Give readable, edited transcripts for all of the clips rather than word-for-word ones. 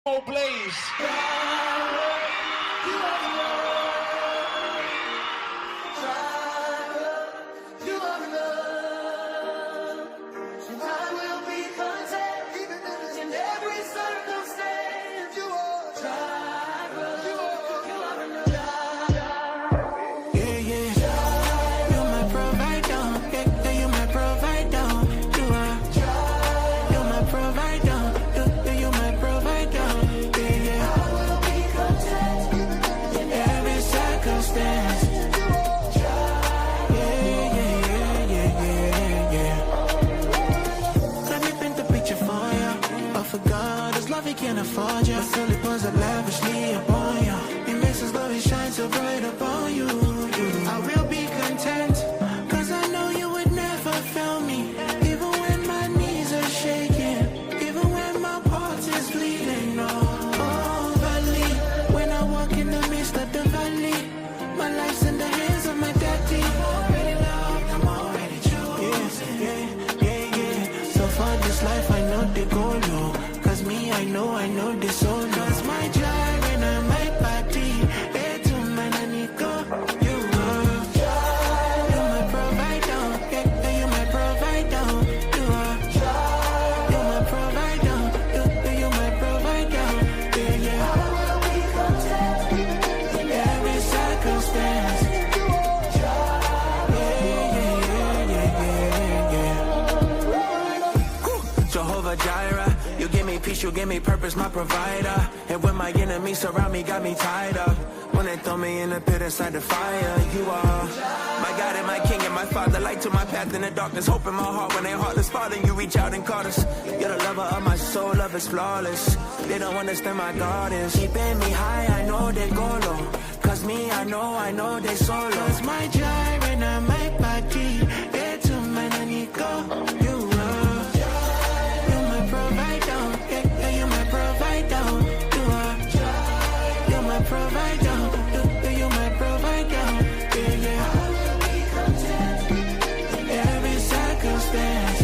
Blaze. Can't afford you, but still it pours up lavishly upon you. It makes His love shine so bright upon you. I will be content, cause I know you would never fail me. Even when my knees are shaking, even when my heart is bleeding. Oh, valley, when I walk in the midst of the valley, my life's in the hands of my daddy. I'm already loved, I'm already chosen. Yeah. So for this life I know the goal, yo. I know this all knows my drive and I'm my body. To my Nico, you are. You're my provider, yeah, you're my provider. You are. You're my provider, you're my provider. Yeah. I will be content in every circumstance. Yeah. Jehovah Jireh. You give me peace, you give me purpose, my provider. And when my enemies surround me, got me tied up. When they throw me in the pit inside the fire, you are my God and my King and my Father. Light to my path in the darkness, hope in my heart when they heartless. Father, you reach out and caught us. You're the lover of my soul, love is flawless. They don't understand my God is keeping me high, I know they go low. Cause me, I know they solo. Cause my gyre and I my body. There to my Nico, you provider, you're my provider, yeah. I will be content in every circumstance.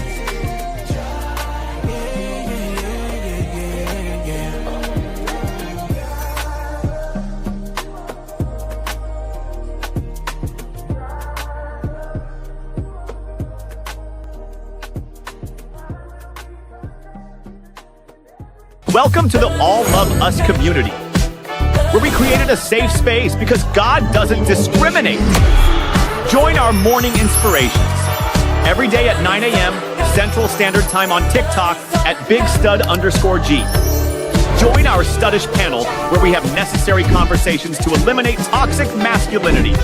Welcome to the All Love Us community, where we created a safe space because God doesn't discriminate. Join our morning inspirations every day at 9 a.m. Central Standard Time on TikTok at BigStud_G. Join our Studdish panel where we have necessary conversations to eliminate toxic masculinity.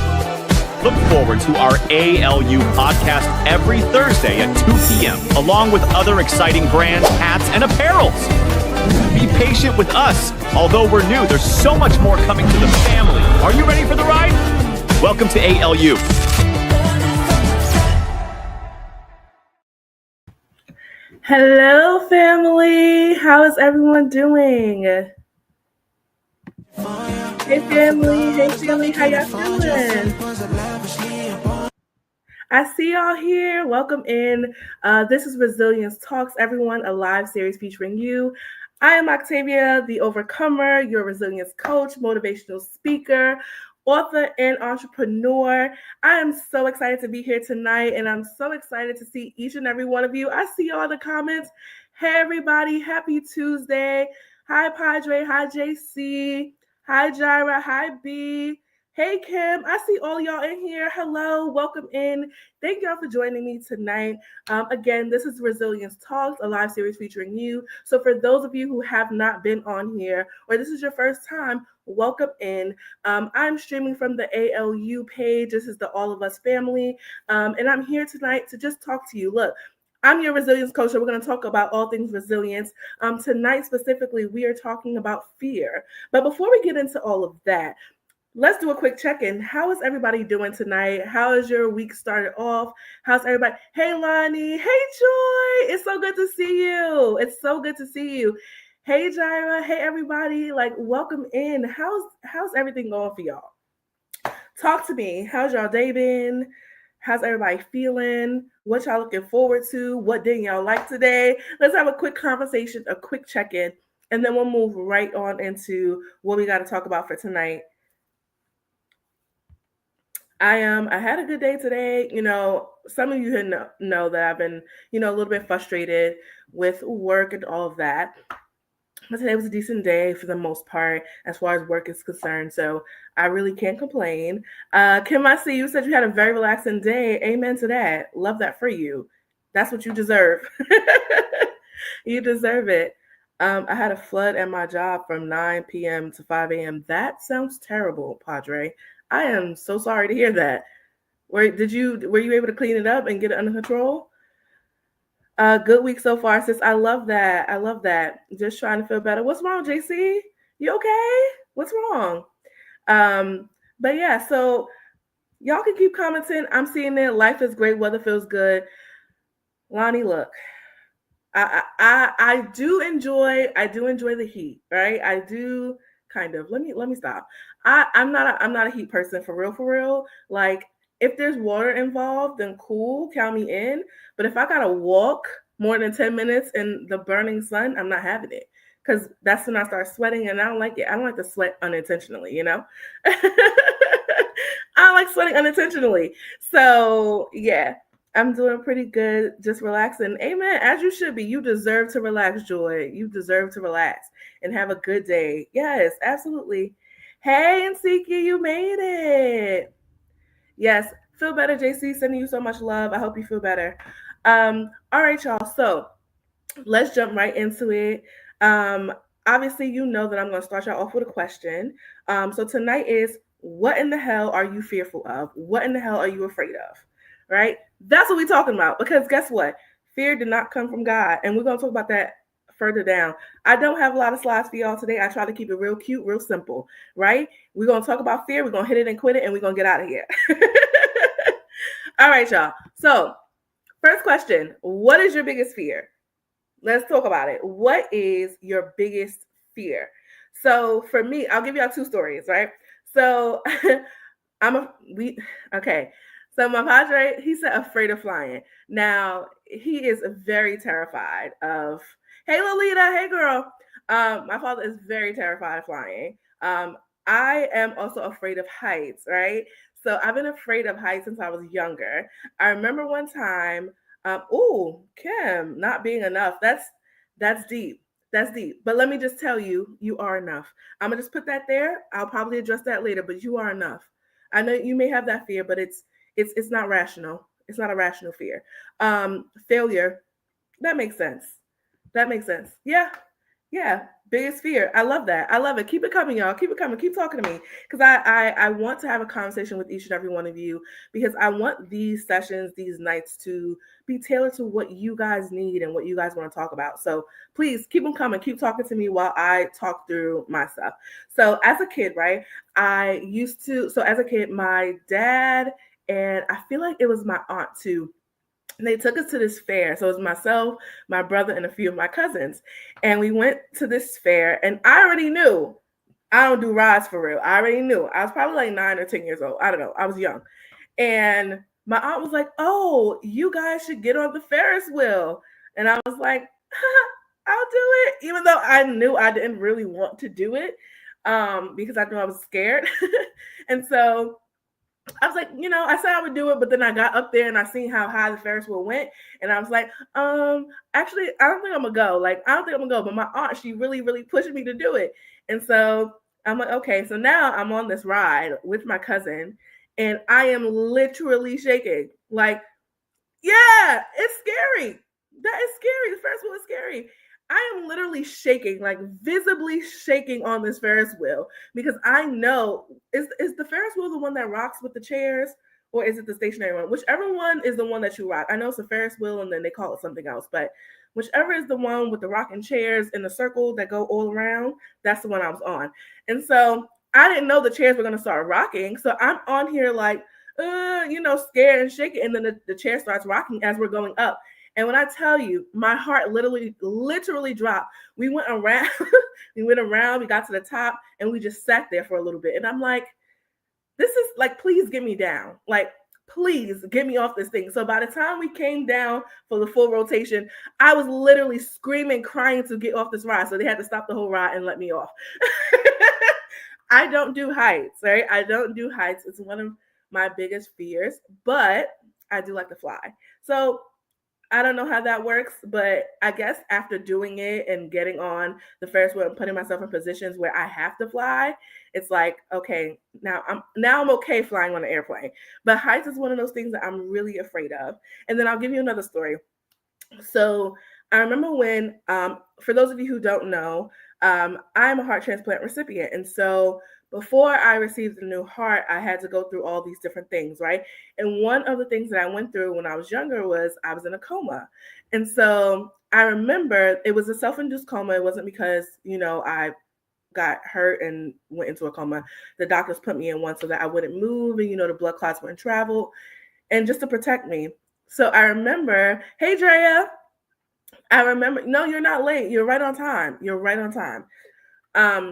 Look forward to our ALU podcast every Thursday at 2 p.m. along with other exciting brands, hats, and apparels. Be patient with us. Although we're new, there's so much more coming to the family. Are you ready for the ride? Welcome to ALU. Hello, family. How is everyone doing? Hey, family. How y'all feeling? I see y'all here. Welcome in. This is Resilience Talks, everyone, a live series featuring you. I am Octavia, the Overcomer, your resilience coach, motivational speaker, author, and entrepreneur. I am so excited to be here tonight, and I'm so excited to see each and every one of you. I see all the comments. Hey, everybody. Happy Tuesday. Hi, Padre. Hi, JC. Hi, Jaira. Hi, B. Hey, Kim. I see all y'all in here. Hello. Welcome in. Thank y'all for joining me tonight. Again, this is Resilience Talks, a live series featuring you. So for those of you who have not been on here, or this is your first time, welcome in. I'm streaming from the ALU page. This is the All of Us family. And I'm here tonight to just talk to you. Look, I'm your resilience coach, so we're going to talk about all things resilience. Tonight, specifically, we are talking about fear. But before we get into all of that, let's do a quick check-in. How is everybody doing tonight? How is your week started off? How's everybody? Hey, Lonnie. Hey, Joy. It's so good to see you. It's so good to see you. Hey, Jaira. Hey, everybody. Like, welcome in. How's everything going for y'all? Talk to me. How's y'all day been? How's everybody feeling? What y'all looking forward to? What didn't y'all like today? Let's have a quick conversation, a quick check-in. and then we'll move right on into what we got to talk about for tonight. I had a good day today. Some of you know that I've been, a little bit frustrated with work and all of that. But today was a decent day for the most part as far as work is concerned. So I really can't complain. Kim, I see you said you had a very relaxing day. Amen to that. Love that for you. That's what you deserve. You deserve it. I had a flood at my job from 9 p.m. to 5 a.m. That sounds terrible, Padre. I am so sorry to hear that. Were you able to clean it up and get it under control? Good week so far, sis. I love that. I love that. Just trying to feel better. What's wrong, JC? You okay? What's wrong? But yeah, so y'all can keep commenting. I'm seeing it. Life is great. Weather feels good. Lonnie, look. I do enjoy the heat, right? I do kind of. Let me stop. I'm not a heat person for real. Like, if there's water involved, then cool, count me in. But if I gotta walk more than 10 minutes in the burning sun, I'm not having it. Because that's when I start sweating, and I don't like it. I don't like to sweat unintentionally, I don't like sweating unintentionally. So yeah, I'm doing pretty good, just relaxing. Amen. As you should be. You deserve to relax, Joy. You deserve to relax and have a good day. Yes, absolutely. Hey, Nsiki, you made it. Yes, feel better, JC. Sending you so much love. I hope you feel better. All right, y'all. So let's jump right into it. Obviously, you know that I'm going to start y'all off with a question. So tonight is, what in the hell are you fearful of? What in the hell are you afraid of? Right? That's what we're talking about. Because guess what? Fear did not come from God. And we're going to talk about that further down. I don't have a lot of slides for y'all today. I try to keep it real cute, real simple, right? We're going to talk about fear. We're going to hit it and quit it, and we're going to get out of here. All right, y'all. So first question, what is your biggest fear? Let's talk about it. What is your biggest fear? So for me, I'll give y'all two stories, right? So So my padre, he said afraid of flying. Now, he is very terrified of, hey, Lolita, hey, girl. My father is very terrified of flying. I am also afraid of heights, right? So I've been afraid of heights since I was younger. I remember one time, Kim, not being enough. That's deep. That's deep. But let me just tell you, you are enough. I'm going to just put that there. I'll probably address that later, but you are enough. I know you may have that fear, but it's not rational. It's not a rational fear. Failure. That makes sense. Yeah. Biggest fear. I love that. I love it. Keep it coming, y'all. Keep it coming. Keep talking to me. Because I want to have a conversation with each and every one of you, because I want these sessions, these nights to be tailored to what you guys need and what you guys want to talk about. So please keep them coming. Keep talking to me while I talk through my stuff. So as a kid, right, as a kid, my dad and I feel like it was my aunt too, and they took us to this fair. So it was myself, my brother, and a few of my cousins. And we went to this fair, and I already knew I don't do rides for real. I already knew. I was probably like 9 or 10 years old. I don't know. I was young. And my aunt was like, oh, you guys should get on the Ferris wheel. And I was like, I'll do it. Even though I knew I didn't really want to do it, because I knew I was scared. And so I was like, I said I would do it, but then I got up there and I seen how high the Ferris wheel went. And I was like, actually, I don't think I'm going to go. Like, I don't think I'm going to go. But my aunt, she really, really pushed me to do it. And so I'm like, okay. So now I'm on this ride with my cousin, and I am literally shaking. Like, yeah, it's scary. That is scary. The Ferris wheel is scary. I am literally shaking, like visibly shaking on this Ferris wheel, because I know, is the Ferris wheel the one that rocks with the chairs, or is it the stationary one? Whichever one is the one that you rock. I know it's a Ferris wheel and then they call it something else, but whichever is the one with the rocking chairs in the circle that go all around, that's the one I was on. And so I didn't know the chairs were going to start rocking. So I'm on here like, scared and shaking. And then the chair starts rocking as we're going up. And when I tell you, my heart literally dropped. We went around, we got to the top, and we just sat there for a little bit. And I'm like, this is like, please get me down. Like, please get me off this thing. So by the time we came down for the full rotation, I was literally screaming, crying to get off this ride. So they had to stop the whole ride and let me off. I don't do heights, right? I don't do heights. It's one of my biggest fears, but I do like to fly. So I don't know how that works, but I guess after doing it and getting on the Ferris wheel and putting myself in positions where I have to fly, it's like, okay, now I'm okay flying on an airplane. But heights is one of those things that I'm really afraid of. And then I'll give you another story. So I remember when, for those of you who don't know, I'm a heart transplant recipient. And so before I received the new heart, I had to go through all these different things, right? And one of the things that I went through when I was younger was I was in a coma. And so I remember it was a self-induced coma. It wasn't because, I got hurt and went into a coma. The doctors put me in one so that I wouldn't move and, the blood clots wouldn't travel and just to protect me. So I remember, hey, Drea, I remember, no, you're not late. You're right on time.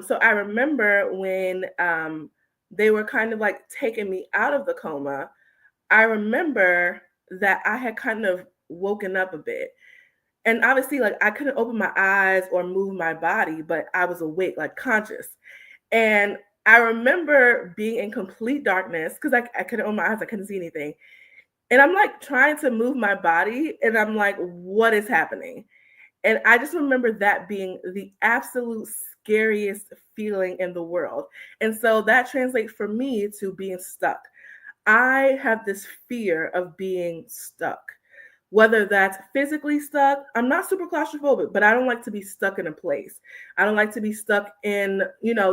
So I remember when they were kind of like taking me out of the coma, I remember that I had kind of woken up a bit. And obviously, like, I couldn't open my eyes or move my body, but I was awake, like conscious. And I remember being in complete darkness because I couldn't open my eyes. I couldn't see anything. And I'm like trying to move my body. And I'm like, what is happening? And I just remember that being the absolute scariest feeling in the world. And so that translates for me to being stuck. I have this fear of being stuck, whether that's physically stuck. I'm not super claustrophobic, but I don't like to be stuck in a place. I don't like to be stuck in,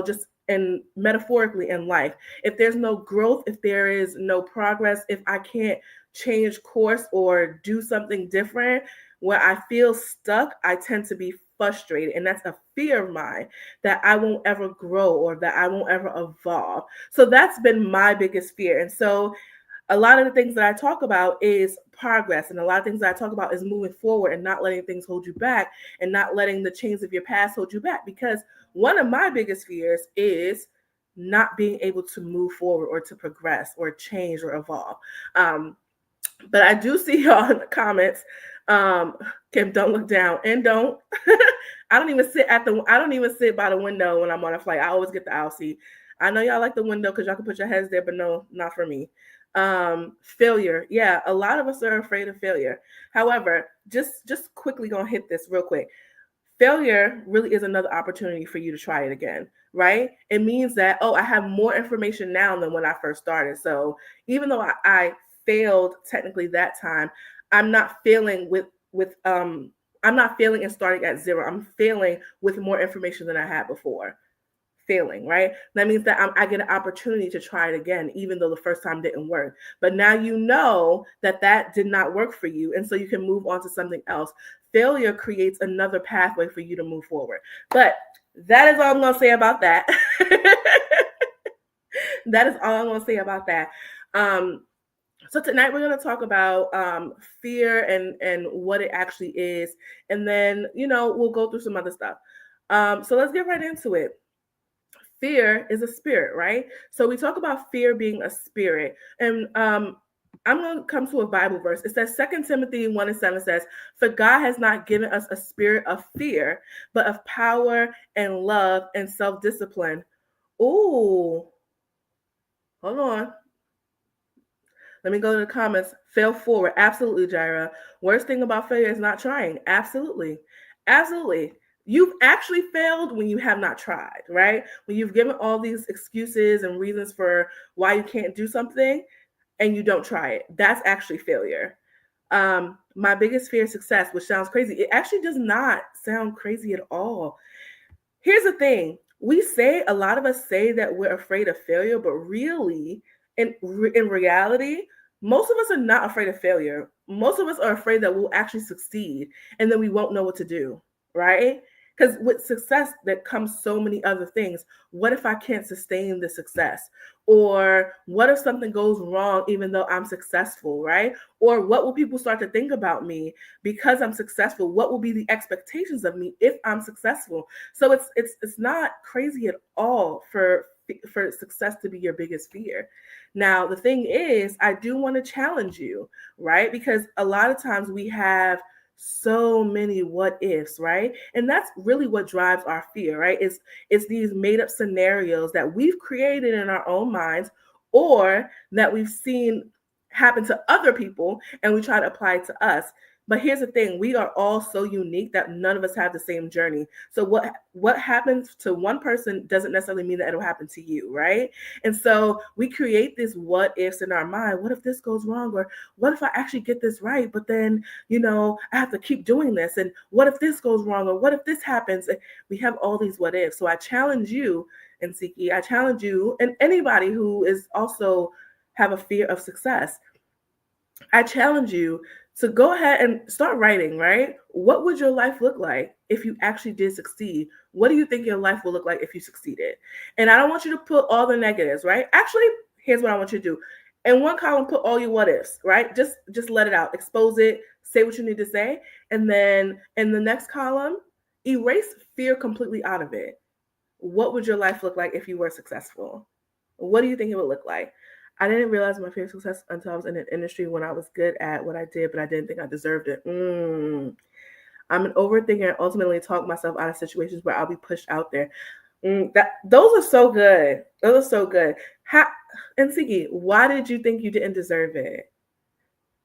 just in metaphorically in life. If there's no growth, if there is no progress, if I can't change course or do something different, where I feel stuck, I tend to be frustrated. And that's a fear of mine that I won't ever grow or that I won't ever evolve. So that's been my biggest fear. And so a lot of the things that I talk about is progress. And a lot of things that I talk about is moving forward and not letting things hold you back and not letting the chains of your past hold you back. Because one of my biggest fears is not being able to move forward or to progress or change or evolve. But I do see y'all in the comments. Kim, don't look down and don't. I don't even sit by the window when I'm on a flight. I always get the aisle seat. I know y'all like the window because y'all can put your heads there, but no, not for me. Failure. Yeah, a lot of us are afraid of failure. However, just quickly gonna hit this real quick. Failure really is another opportunity for you to try it again, right? It means that, I have more information now than when I first started. So even though I failed technically that time, I'm not failing I'm not failing and starting at zero. I'm failing with more information than I had before. Failing, right? That means that I get an opportunity to try it again, even though the first time didn't work. But now you know that did not work for you, and so you can move on to something else. Failure creates another pathway for you to move forward. But that is all I'm going to say about that. That is all I'm going to say about that. So tonight we're going to talk about fear and what it actually is. And then, we'll go through some other stuff. So let's get right into it. Fear is a spirit, right? So we talk about fear being a spirit. And I'm going to come to a Bible verse. It says 2 Timothy 1:7 says, "For God has not given us a spirit of fear, but of power and love and self-discipline." Ooh, hold on. Let me go to the comments. Fail forward. Absolutely, Jaira. Worst thing about failure is not trying. Absolutely. Absolutely. You've actually failed when you have not tried, right? When you've given all these excuses and reasons for why you can't do something and you don't try it. That's actually failure. My biggest fear is success, which sounds crazy. It actually does not sound crazy at all. Here's the thing. A lot of us say that we're afraid of failure, but really, in reality, most of us are not afraid of failure. Most of us are afraid that we'll actually succeed and then we won't know what to do, right? Because with success, there comes so many other things. What if I can't sustain the success? Or what if something goes wrong even though I'm successful, right? Or what will people start to think about me because I'm successful? What will be the expectations of me if I'm successful? So it's not crazy at all for for success to be your biggest fear. Now, the thing is, I do want to challenge you, right? Because a lot of times we have so many what ifs, right? And that's really what drives our fear, right? It's these made up scenarios that we've created in our own minds or that we've seen happen to other people and we try to apply it to us. But here's the thing, we are all so unique that none of us have the same journey. So what happens to one person doesn't necessarily mean that it'll happen to you, right? And so we create these what ifs in our mind. What if this goes wrong? Or what if I actually get this right? But then, I have to keep doing this. And what if this goes wrong? Or what if this happens? We have all these what ifs. So I challenge you, Nsiki, I challenge you and anybody who is also have a fear of success. I challenge you to go ahead and start writing, right? What would your life look like if you actually did succeed? What do you think your life will look like if you succeeded? And I don't want you to put all the negatives, right? Actually, here's what I want you to do. In one column, put all your what ifs, right? Just let it out, expose it, say what you need to say. And then in the next column, erase fear completely out of it. What would your life look like if you were successful? What do you think it would look like? I didn't realize my fear of success until I was in an industry when I was good at what I did, but I didn't think I deserved it. I'm an overthinker and ultimately talk myself out of situations where I'll be pushed out there. Those are so good. Those are so good. Nsiki, why did you think you didn't deserve it?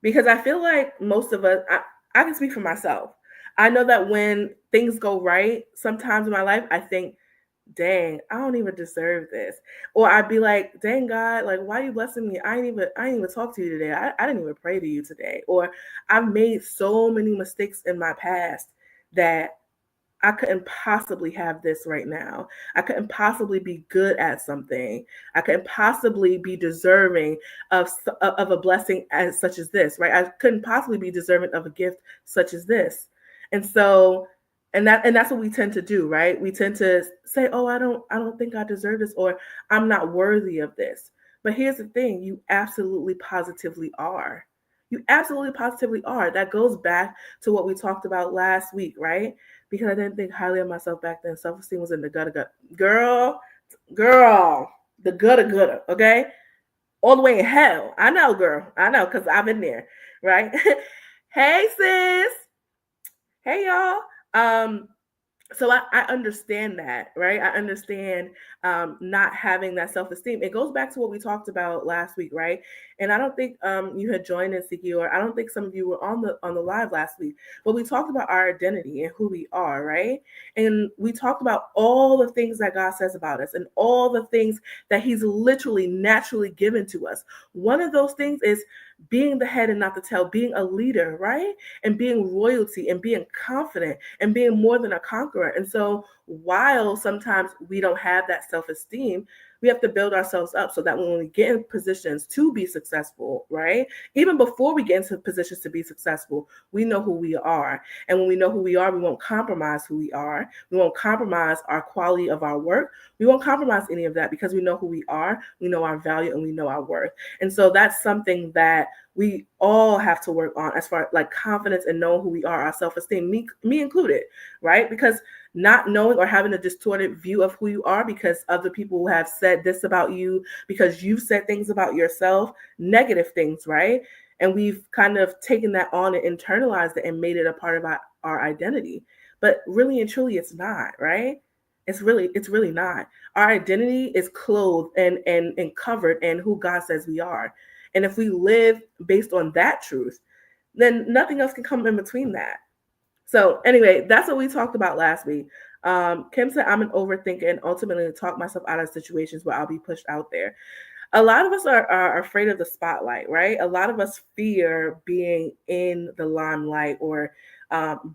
Because I feel like most of us, I can speak for myself. I know that when things go right, sometimes in my life, I think, dang, I don't even deserve this. Or I'd be like, dang God, like, why are you blessing me? I ain't even talk to you today. I didn't even pray to you today. Or I've made so many mistakes in my past that I couldn't possibly have this right now. I couldn't possibly be good at something. I couldn't possibly be deserving of a blessing as such as this, right? I couldn't possibly be deserving of a gift such as this. And so and that's what we tend to do, right? We tend to say, oh, I don't think I deserve this, or I'm not worthy of this. But here's the thing, you absolutely positively are. You absolutely positively are. That goes back to what we talked about last week, right? Because I didn't think highly of myself back then. Self-esteem was in the gutter. Girl, the gutter, okay? All the way in hell. I know, girl. I know, because I've been there, right? Hey, sis. Hey, y'all. So I understand that, right? I understand not having that self-esteem. It goes back to what we talked about last week, right? And I don't think you had joined Nsiki, or I don't think some of you were on the live last week, but we talked about our identity and who we are, right? And we talked about all the things that God says about us and all the things that He's literally naturally given to us. One of those things is being the head and not the tail, being a leader, right? And being royalty and being confident and being more than a conqueror. And so while sometimes we don't have that self-esteem, we have to build ourselves up so that when we get in positions to be successful, right? Even before we get into positions to be successful, we know who we are. And when we know who we are, we won't compromise who we are. We won't compromise our quality of our work. We won't compromise any of that because we know who we are, we know our value, and we know our worth. And so that's something that we all have to work on as far as like confidence and knowing who we are, our self-esteem, me included, right? Because not knowing or having a distorted view of who you are because other people have said this about you, because you've said things about yourself, negative things, right? And we've kind of taken that on and internalized it and made it a part of our identity. But really and truly, it's not, right? It's really not. Our identity is clothed and covered in who God says we are. And if we live based on that truth, then nothing else can come in between that. So anyway, that's what we talked about last week. Kim said, I'm an overthinker and ultimately talk myself out of situations where I'll be pushed out there. A lot of us are afraid of the spotlight, right? A lot of us fear being in the limelight or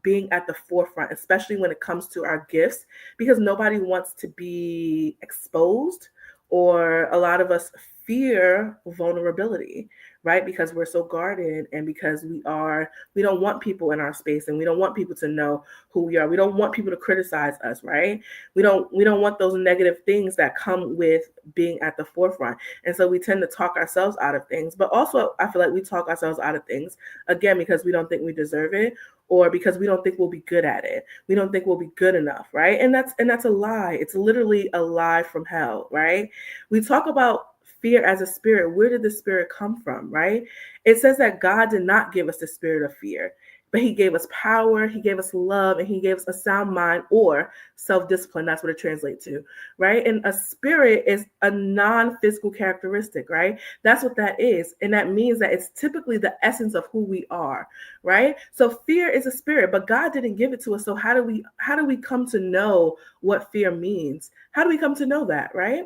being at the forefront, especially when it comes to our gifts, because nobody wants to be exposed, or a lot of us fear vulnerability, right? Because we're so guarded and because we don't want people in our space and we don't want people to know who we are. We don't want people to criticize us, right? We don't want those negative things that come with being at the forefront. And so we tend to talk ourselves out of things, but also I feel like we talk ourselves out of things again because we don't think we deserve it, or because we don't think we'll be good at it. We don't think we'll be good enough, right? And that's a lie. It's literally a lie from hell, right? We talk about fear as a spirit. Where did the spirit come from, right? It says that God did not give us the spirit of fear, but he gave us power, he gave us love, and he gave us a sound mind or self-discipline. That's what it translates to, right? And a spirit is a non-physical characteristic, right? That's what that is. And that means that it's typically the essence of who we are, right? So fear is a spirit, but God didn't give it to us. So how do we come to know what fear means? How do we come to know that, right?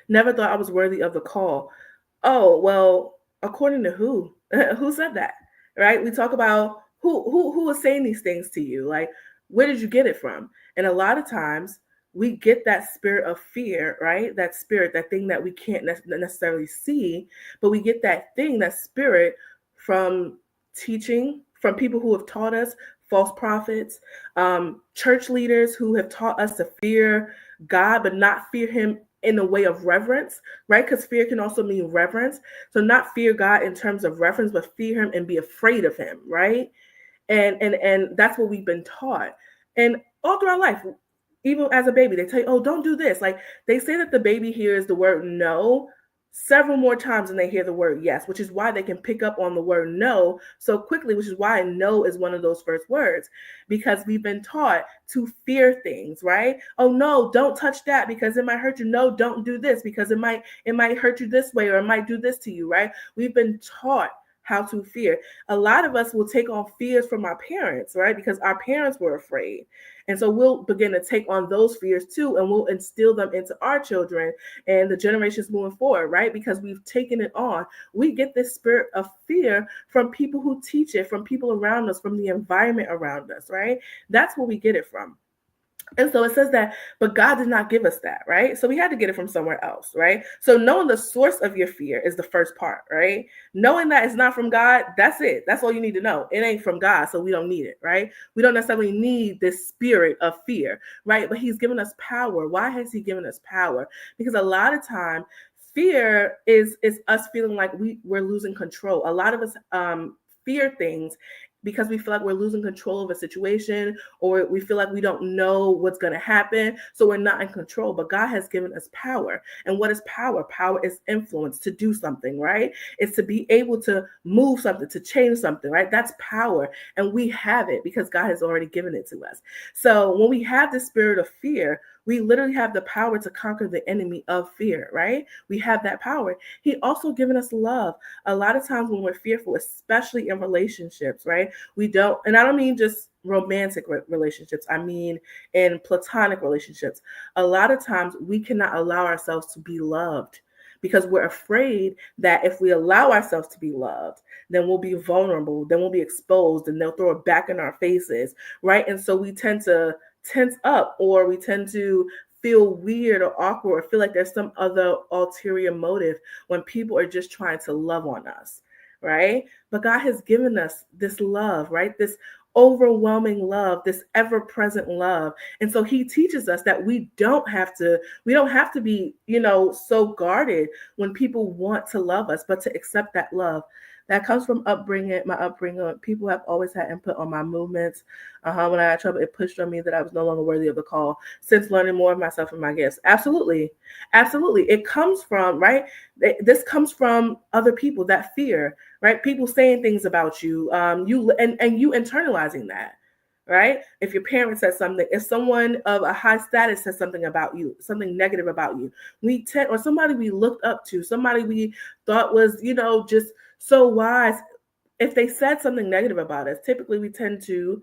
Never thought I was worthy of the call. Oh, well, according to who? Who said that? Right? We talk about who was saying these things to you. Like, where did you get it from? And a lot of times we get that spirit of fear, right? That spirit, that thing that we can't necessarily see, but we get that thing, that spirit from teaching, from people who have taught us, false prophets, church leaders who have taught us to fear God, but not fear him in a way of reverence, right? Because fear can also mean reverence. So not fear God in terms of reverence, but fear him and be afraid of him, right? And that's what we've been taught. And all through our life, even as a baby, they tell you, oh, don't do this. Like they say that the baby hears the word no several more times than they hear the word yes, which is why they can pick up on the word no so quickly, which is why no is one of those first words, because we've been taught to fear things, right? Oh no, don't touch that because it might hurt you. No, don't do this because it might hurt you this way, or it might do this to you, right? We've been taught how to fear. A lot of us will take on fears from our parents, right? Because our parents were afraid. And so we'll begin to take on those fears too, and we'll instill them into our children and the generations moving forward, right? Because we've taken it on. We get this spirit of fear from people who teach it, from people around us, from the environment around us, right? That's where we get it from. And so it says that, but God did not give us that, right? So we had to get it from somewhere else, right? So knowing the source of your fear is the first part, right? Knowing that it's not from God, that's it. That's all you need to know. It ain't from God, so we don't need it, right? We don't necessarily need this spirit of fear, right? But he's given us power. Why has he given us power? Because a lot of time, fear is us feeling like we're losing control. A lot of us fear things because we feel like we're losing control of a situation, or we feel like we don't know what's going to happen. So we're not in control, but God has given us power. And what is power? Power is influence, to do something, right? It's to be able to move something, to change something, right? That's power. And we have it because God has already given it to us. So when we have the spirit of fear, we literally have the power to conquer the enemy of fear, right? We have that power. He also given us love. A lot of times when we're fearful, especially in relationships, right? We don't, and I don't mean just romantic relationships. I mean in platonic relationships. A lot of times we cannot allow ourselves to be loved because we're afraid that if we allow ourselves to be loved, then we'll be vulnerable, then we'll be exposed, and they'll throw it back in our faces, right? And so we tend to tense up, or we tend to feel weird or awkward, or feel like there's some other ulterior motive when people are just trying to love on us, right? But God has given us this love, right? This overwhelming love, this ever-present love. And so he teaches us that we don't have to be, so guarded when people want to love us, but to accept that love. That comes from my upbringing. People have always had input on my movements. When I had trouble, it pushed on me that I was no longer worthy of the call. Since learning more of myself and my gifts, absolutely. It comes from, right? This comes from other people, that fear, right? People saying things about you, you internalizing that. Right? If your parent says something, if someone of a high status says something about you, something negative about you, or somebody we looked up to, somebody we thought was, just so wise, if they said something negative about us, typically we tend to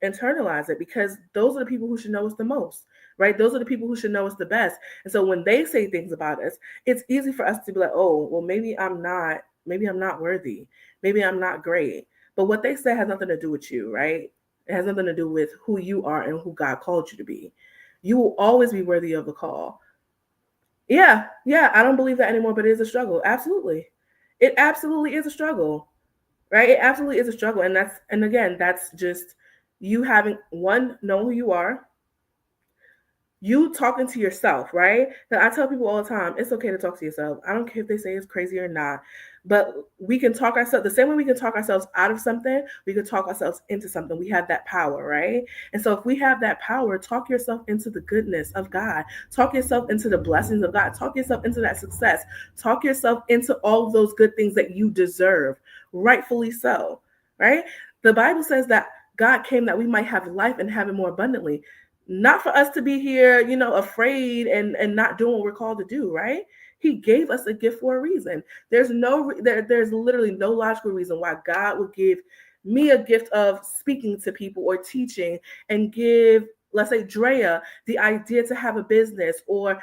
internalize it because those are the people who should know us the most, right? Those are the people who should know us the best. And so when they say things about us, it's easy for us to be like, oh, well, maybe I'm not worthy. Maybe I'm not great. But what they say has nothing to do with you, right? It has nothing to do with who you are and who God called you to be. You will always be worthy of the call. Yeah, I don't believe that anymore, but it is a struggle. Absolutely. It absolutely is a struggle, right? It absolutely is a struggle. And again, that's just you having, one, know who you are, You talking to yourself, right? Now, I tell people all the time, it's okay to talk to yourself. I don't care if they say it's crazy or not, but we can talk ourselves the same way we can talk ourselves out of something, we can talk ourselves into something. We have that power, right? And so if we have that power, talk yourself into the goodness of God, talk yourself into the blessings of God, talk yourself into that success, talk yourself into all of those good things that you deserve, rightfully so, right? The Bible says that God came that we might have life and have it more abundantly, not for us to be here, afraid and not doing what we're called to do, right? He gave us a gift for a reason. There's literally no logical reason why God would give me a gift of speaking to people or teaching, and give, let's say, Drea the idea to have a business, or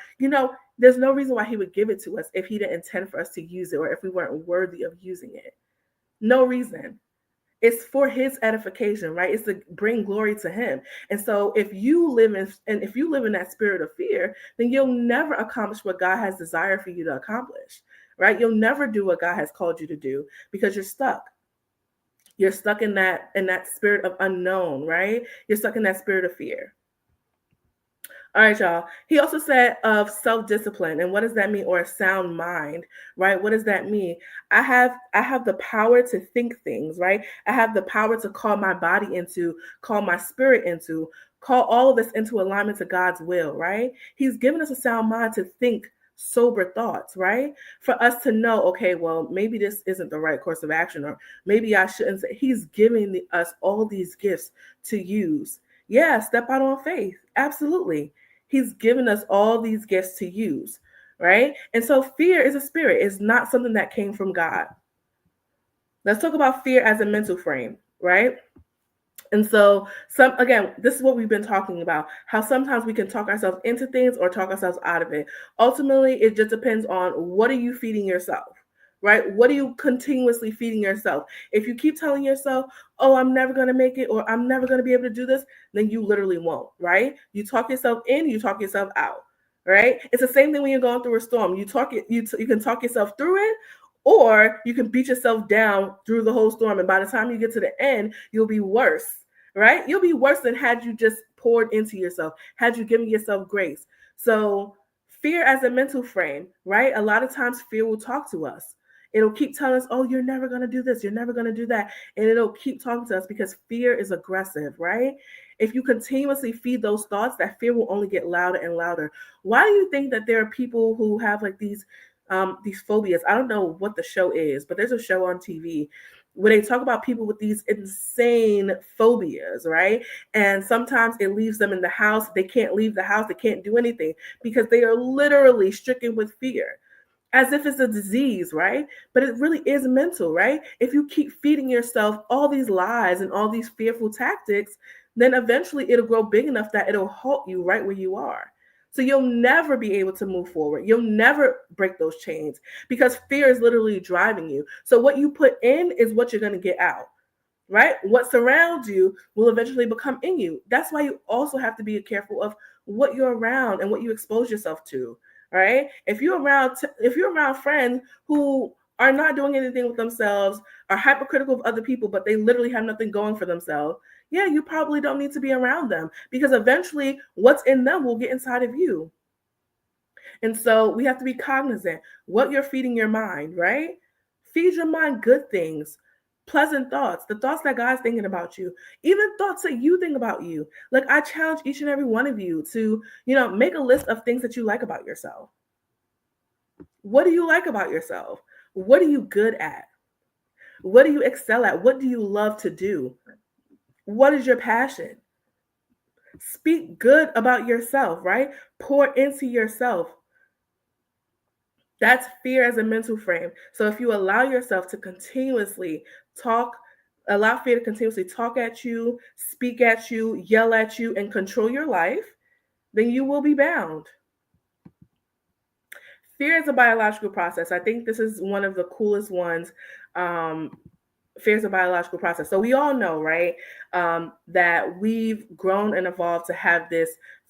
there's no reason why he would give it to us if he didn't intend for us to use it, or if we weren't worthy of using it. No reason. It's for his edification, right? It's to bring glory to him. And so if you live in that spirit of fear, then you'll never accomplish what God has desired for you to accomplish, right? You'll never do what God has called you to do, because you're stuck. You're stuck in that spirit of unknown, right? You're stuck in that spirit of fear. All right, y'all. He also said of self-discipline. And what does that mean? Or a sound mind, right? What does that mean? I have the power to think things, right? I have the power to call my body into, call my spirit into, call all of this into alignment to God's will, right? He's given us a sound mind to think sober thoughts, right? For us to know, okay, well, maybe this isn't the right course of action, or maybe I shouldn't say. He's giving us all these gifts to use. Yeah, step out on faith. Absolutely. He's given us all these gifts to use, right? And so fear is a spirit. It's not something that came from God. Let's talk about fear as a mental frame, right? And so again, this is what we've been talking about, how sometimes we can talk ourselves into things or talk ourselves out of it. Ultimately, it just depends on what are you feeding yourself, right? What are you continuously feeding yourself? If you keep telling yourself, oh, I'm never going to make it, or I'm never going to be able to do this, then you literally won't, right? You talk yourself in, you talk yourself out, right? It's the same thing when you're going through a storm. You can talk yourself through it, or you can beat yourself down through the whole storm. And by the time you get to the end, you'll be worse, right? You'll be worse than had you just poured into yourself, had you given yourself grace. So fear as a mental frame, right? A lot of times fear will talk to us. It'll keep telling us, oh, you're never going to do this, you're never going to do that. And it'll keep talking to us because fear is aggressive, right? If you continuously feed those thoughts, that fear will only get louder and louder. Why do you think that there are people who have like these phobias? I don't know what the show is, but there's a show on TV where they talk about people with these insane phobias, right? And sometimes it leaves them in the house. They can't leave the house. They can't do anything because they are literally stricken with fear, as if it's a disease, right? But it really is mental, right? If you keep feeding yourself all these lies and all these fearful tactics, then eventually it'll grow big enough that it'll halt you right where you are. So you'll never be able to move forward. You'll never break those chains because fear is literally driving you. So what you put in is what you're going to get out, right? What surrounds you will eventually become in you. That's why you also have to be careful of what you're around and what you expose yourself to, right? If you're around friends who are not doing anything with themselves, are hypercritical of other people, but they literally have nothing going for themselves, yeah, you probably don't need to be around them because eventually what's in them will get inside of you. And so we have to be cognizant what you're feeding your mind, right? Feed your mind good things, pleasant thoughts, the thoughts that God's thinking about you, even thoughts that you think about you. Like I challenge each and every one of you to, make a list of things that you like about yourself. What do you like about yourself? What are you good at? What do you excel at? What do you love to do? What is your passion? Speak good about yourself, right? Pour into yourself. That's fear as a mental frame. So if you allow yourself to continuously allow fear to continuously talk at you, speak at you, yell at you, and control your life, then you will be bound. Fear is a biological process. I think this is one of the coolest ones. Fear is a biological process. So we all know, right, that we've grown and evolved to have this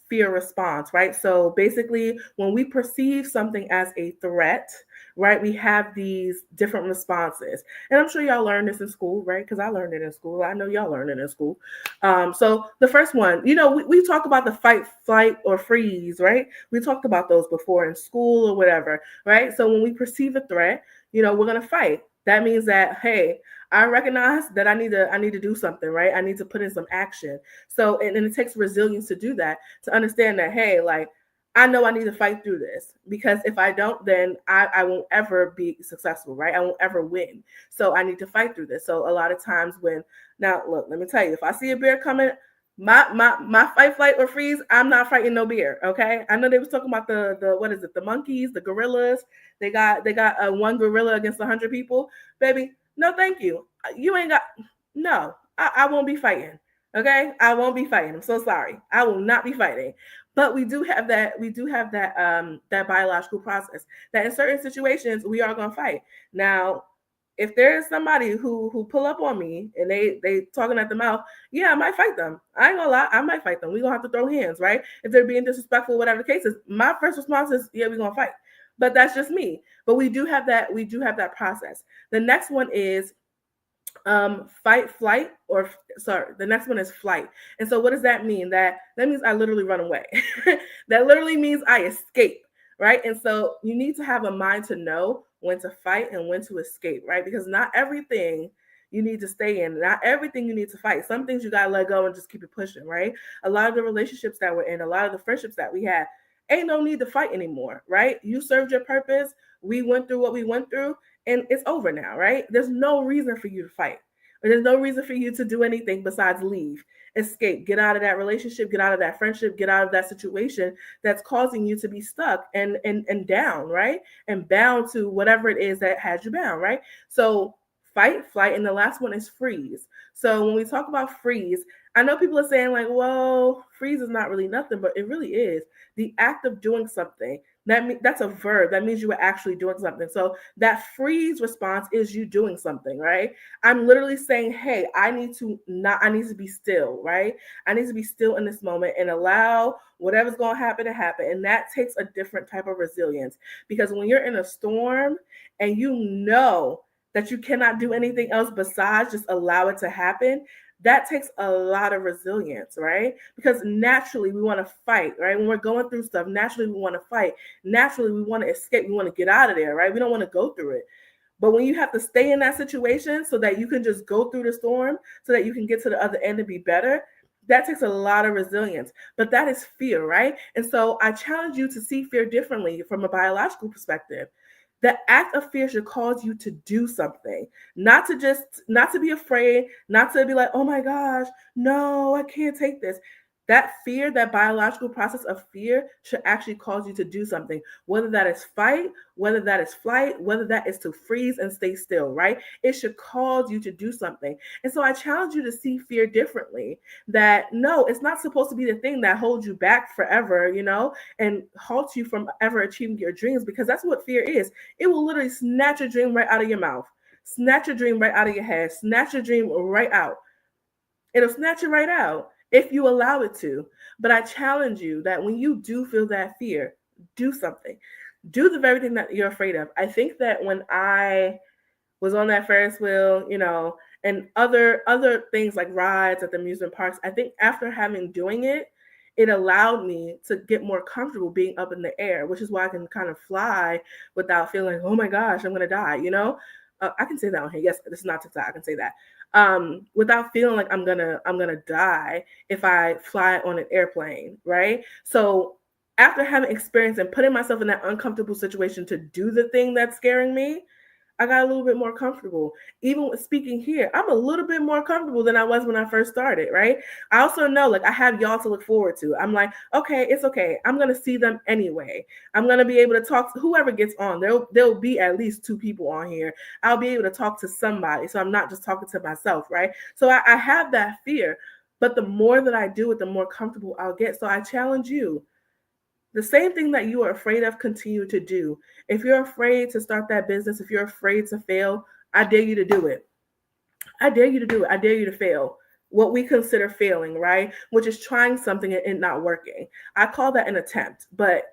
fear response, right? So basically, when we perceive something as a threat, right? We have these different responses. And I'm sure y'all learned this in school, right? Because I learned it in school. I know y'all learned it in school. So the first one, we talk about the fight, flight, or freeze, right? We talked about those before in school or whatever, right? So when we perceive a threat, we're going to fight. That means that, hey, I recognize that I need to do something, right? I need to put in some action. So, and it takes resilience to do that, to understand that, hey, like, I know I need to fight through this, because if I don't, then I won't ever be successful, right? I won't ever win. So I need to fight through this. So a lot of times now look, let me tell you, if I see a bear coming, my fight, flight, or freeze, I'm not fighting no bear. Okay. I know they was talking about the what is it, the monkeys, the gorillas. They got one gorilla against 100 people. Baby, no thank you. You ain't got, no, I won't be fighting. Okay, I won't be fighting. I'm so sorry. I will not be fighting. But we do have that that biological process that in certain situations we are going to fight. Now, if there's somebody who pull up on me and they talking at the mouth, yeah, I might fight them. I ain't gonna lie, I might fight them. We're gonna have to throw hands, right? If they're being disrespectful, whatever the case is, my first response is, yeah, we're gonna fight. But that's just me. But we do have that process. The next one is fight, flight, or sorry, the next one is flight. And so what does that mean? That means I literally run away. That literally means I escape, right? And so you need to have a mind to know when to fight and when to escape, right? Because not everything you need to stay in, not everything you need to fight. Some things you gotta let go and just keep it pushing, right? A lot of the relationships that we're in, a lot of the friendships that we have, ain't no need to fight anymore, right? You served your purpose. We went through what we went through, and it's over now, right? There's no reason for you to fight. There's no reason for you to do anything besides leave, escape, get out of that relationship, get out of that friendship, get out of that situation that's causing you to be stuck and down, right? And bound to whatever it is that has you bound, right? So fight, flight, and the last one is freeze. So when we talk about freeze, I know people are saying like, well, freeze is not really nothing, but it really is. The act of doing something, that's a verb. That means you were actually doing something. So that freeze response is you doing something, right? I'm literally saying, hey, I need to be still, right? I need to be still in this moment and allow whatever's going to happen to happen. And that takes a different type of resilience, because when you're in a storm and you know that you cannot do anything else besides just allow it to happen, that takes a lot of resilience, right? Because naturally we want to fight, right? When we're going through stuff, naturally we want to fight. Naturally we want to escape. We want to get out of there, right? We don't want to go through it. But when you have to stay in that situation so that you can just go through the storm, so that you can get to the other end and be better, that takes a lot of resilience. But that is fear, right? And so I challenge you to see fear differently from a biological perspective. The act of fear should cause you to do something, not to be afraid, not to be like, oh my gosh, no, I can't take this. That fear, that biological process of fear should actually cause you to do something, whether that is fight, whether that is flight, whether that is to freeze and stay still, right? It should cause you to do something. And so I challenge you to see fear differently, that no, it's not supposed to be the thing that holds you back forever, and halts you from ever achieving your dreams, because that's what fear is. It will literally snatch a dream right out of your mouth, snatch a dream right out of your head, snatch a dream right out. It'll snatch it right out if you allow it to. But I challenge you that when you do feel that fear, do something. Do the very thing that you're afraid of. I think that when I was on that Ferris wheel, and other things like rides at the amusement parks, I think after doing it, it allowed me to get more comfortable being up in the air, which is why I can kind of fly without feeling like, oh my gosh, I'm going to die, I can say that on here. Yes, this is not TikTok. I can say that. Without feeling like I'm gonna die if I fly on an airplane, right? So after having experience and putting myself in that uncomfortable situation to do the thing that's scaring me, I got a little bit more comfortable. Even with speaking here, I'm a little bit more comfortable than I was when I first started, right? I also know, like, I have y'all to look forward to. I'm like, okay, it's okay. I'm going to see them anyway. I'm going to be able to talk to whoever gets on. There'll be at least 2 people on here. I'll be able to talk to somebody. So I'm not just talking to myself, right? So I have that fear. But the more that I do it, the more comfortable I'll get. So I challenge you. The same thing that you are afraid of, continue to do. If you're afraid to start that business, if you're afraid to fail, I dare you to do it. I dare you to do it. I dare you to fail. What we consider failing, right? Which is trying something and not working. I call that an attempt, but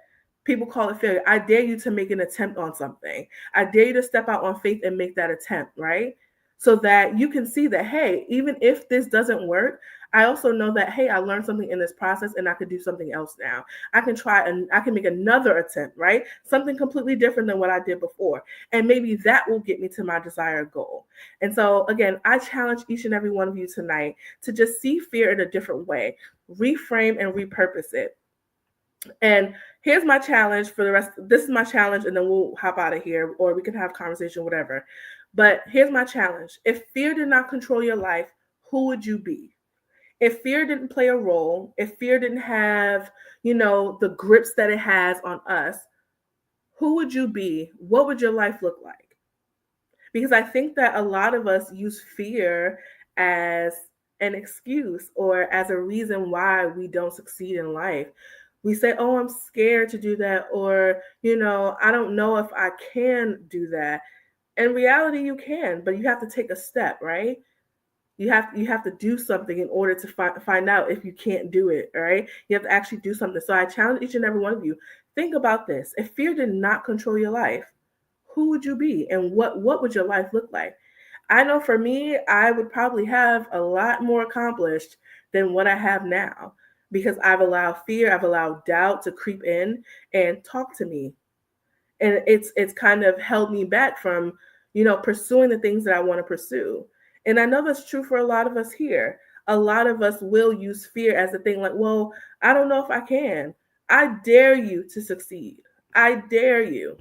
People call it failure. I dare you to make an attempt on something. I dare you to step out on faith and make that attempt, right? So that you can see that, hey, even if this doesn't work, I also know that, hey, I learned something in this process and I could do something else now. I can try and I can make another attempt, right? Something completely different than what I did before. And maybe that will get me to my desired goal. And so, again, I challenge each and every one of you tonight to just see fear in a different way, reframe and repurpose it. And here's my challenge for the rest. This is my challenge, and then we'll hop out of here, or we can have conversation, whatever. But here's my challenge. If fear did not control your life, who would you be? If fear didn't play a role, if fear didn't have, the grips that it has on us, who would you be? What would your life look like? Because I think that a lot of us use fear as an excuse or as a reason why we don't succeed in life. We say, oh, I'm scared to do that, or, I don't know if I can do that. In reality, you can, but you have to take a step, right? You have to do something in order to find out if you can't do it, right? You have to actually do something. So I challenge each and every one of you, think about this. If fear did not control your life, who would you be? And what would your life look like? I know for me, I would probably have a lot more accomplished than what I have now, because I've allowed fear, I've allowed doubt to creep in and talk to me. And it's kind of held me back from, pursuing the things that I want to pursue. And I know that's true for a lot of us here. A lot of us will use fear as a thing like, well, I don't know if I can. I dare you to succeed. I dare you.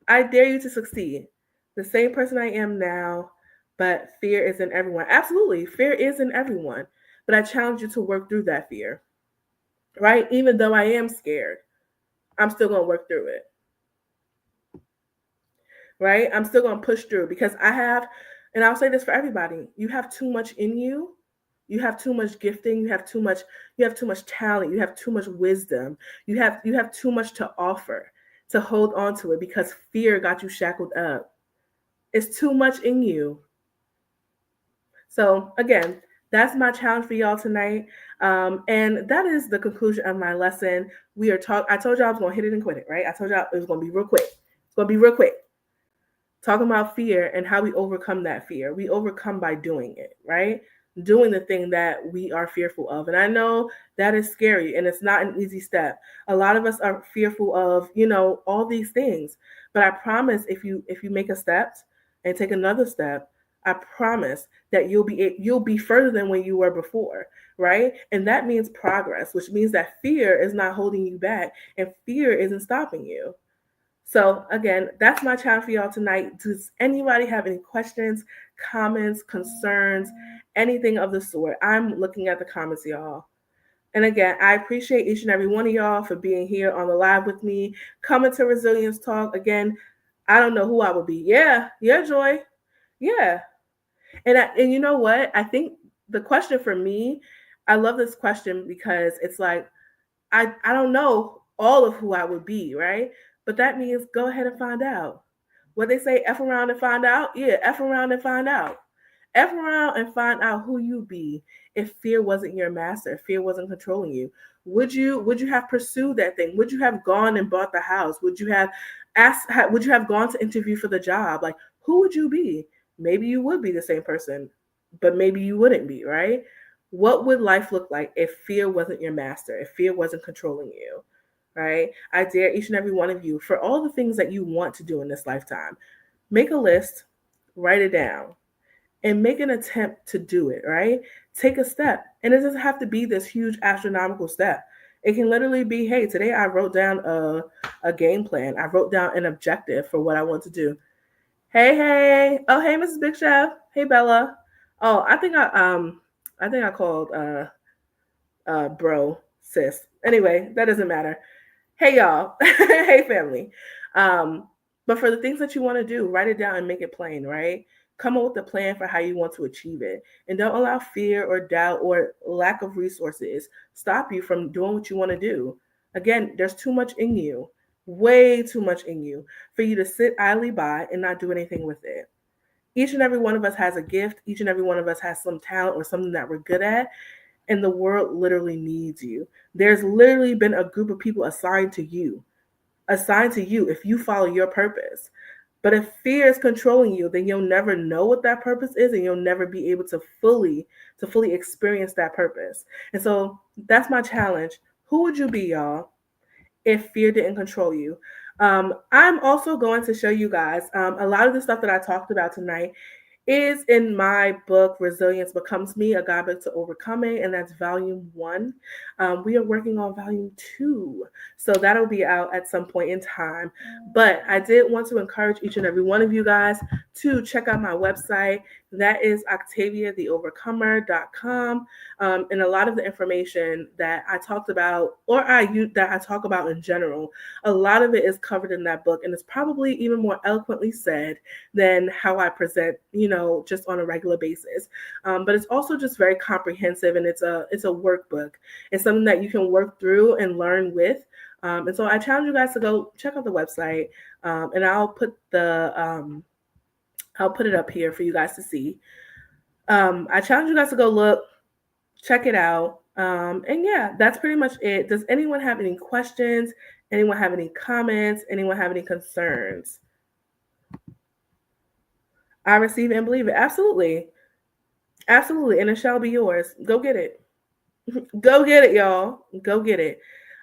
I dare you to succeed. The same person I am now, but fear is in everyone. Absolutely, fear is in everyone. But I challenge you to work through that fear, right? Even though I am scared, I'm still going to work through it, right? I'm still going to push through because I have, and I'll say this for everybody, you have too much in you. You have too much gifting. You have too much talent. You have too much wisdom. You have too much to offer, to hold on to it, because fear got you shackled up. It's too much in you. So again, that's my challenge for y'all tonight. And that is the conclusion of my lesson. I told y'all I was going to hit it and quit it, right? I told y'all it was going to be real quick. It's going to be real quick. Talking about fear and how we overcome that fear. We overcome by doing it, right? Doing the thing that we are fearful of. And I know that is scary and it's not an easy step. A lot of us are fearful of, all these things. But I promise if you make a step and take another step, I promise that you'll be further than when you were before, right? And that means progress, which means that fear is not holding you back and fear isn't stopping you. So again, that's my challenge for y'all tonight. Does anybody have any questions, comments, concerns, anything of the sort? I'm looking at the comments, y'all. And again, I appreciate each and every one of y'all for being here on the live with me, coming to Resilience Talk. Again, I don't know who I would be. Yeah, Joy. Yeah. And you know what? I think the question for me, I love this question because it's like, I don't know all of who I would be, right? But that means go ahead and find out. What they say, F around and find out? Yeah, F around and find out. F around and find out who you be if fear wasn't your master, if fear wasn't controlling you. Would you have pursued that thing? Would you have gone and bought the house? Would you have gone to interview for the job? Like, who would you be? Maybe you would be the same person, but maybe you wouldn't be, right? What would life look like if fear wasn't your master, if fear wasn't controlling you, right? I dare each and every one of you, for all the things that you want to do in this lifetime, make a list, write it down, and make an attempt to do it, right? Take a step. And it doesn't have to be this huge astronomical step. It can literally be, hey, today I wrote down a game plan. I wrote down an objective for what I want to do. Hey. Oh, hey, Mrs. Big Chef. Hey, Bella. Oh, I think I called bro sis. Anyway, that doesn't matter. Hey, y'all. Hey, family. But for the things that you want to do, write it down and make it plain, right? Come up with a plan for how you want to achieve it. And don't allow fear or doubt or lack of resources stop you from doing what you want to do. Again, there's too much in you, way too much in you for you to sit idly by and not do anything with it. Each and every one of us has a gift. Each and every one of us has some talent or something that we're good at. And the world literally needs you. There's literally been a group of people assigned to you. assigned to you if you follow your purpose. But if fear is controlling you, then you'll never know what that purpose is, and you'll never be able to fully experience that purpose. And so that's my challenge. Who would you be, y'all, if fear didn't control you? I'm also going to show you guys a lot of the stuff that I talked about tonight is in my book, Resilience Becomes Me, A Guidebook to Overcoming, and that's volume 1. We are working on volume 2, so that'll be out at some point in time. But I did want to encourage each and every one of you guys to check out my website. That is octaviatheovercomer.com. And a lot of the information that I talked about, or that I talk about in general, a lot of it is covered in that book, and it's probably even more eloquently said than how I present, just on a regular basis. But it's also just very comprehensive, and it's a workbook. It's something that you can work through and learn with. And so I challenge you guys to go check out the website, and I'll put it up here for you guys to see. I challenge you guys to go look, check it out. And yeah, that's pretty much it. Does anyone have any questions? Anyone have any comments? Anyone have any concerns? I receive and believe it. Absolutely. Absolutely. And it shall be yours. Go get it. Go get it, y'all. Go get it.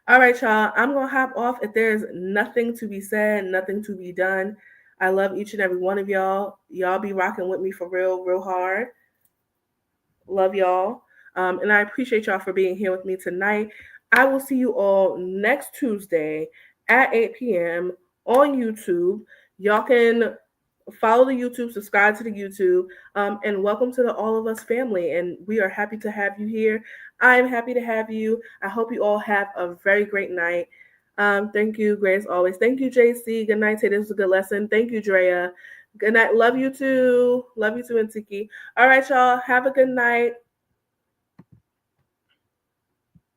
All right, y'all. I'm going to hop off. If there's nothing to be said, nothing to be done, I love each and every one of y'all. Y'all be rocking with me for real, real hard. Love y'all. And I appreciate y'all for being here with me tonight. I will see you all next Tuesday at 8 p.m. on YouTube. Y'all can follow the YouTube, subscribe to the YouTube, and welcome to the All of Us family. And we are happy to have you here. I am happy to have you. I hope you all have a very great night. Thank you, Grace, always. Thank you, JC. Good night. Today was a good lesson. Thank you, Drea. Good night. Love you too. Love you too, and Tiki. All right, y'all. Have a good night.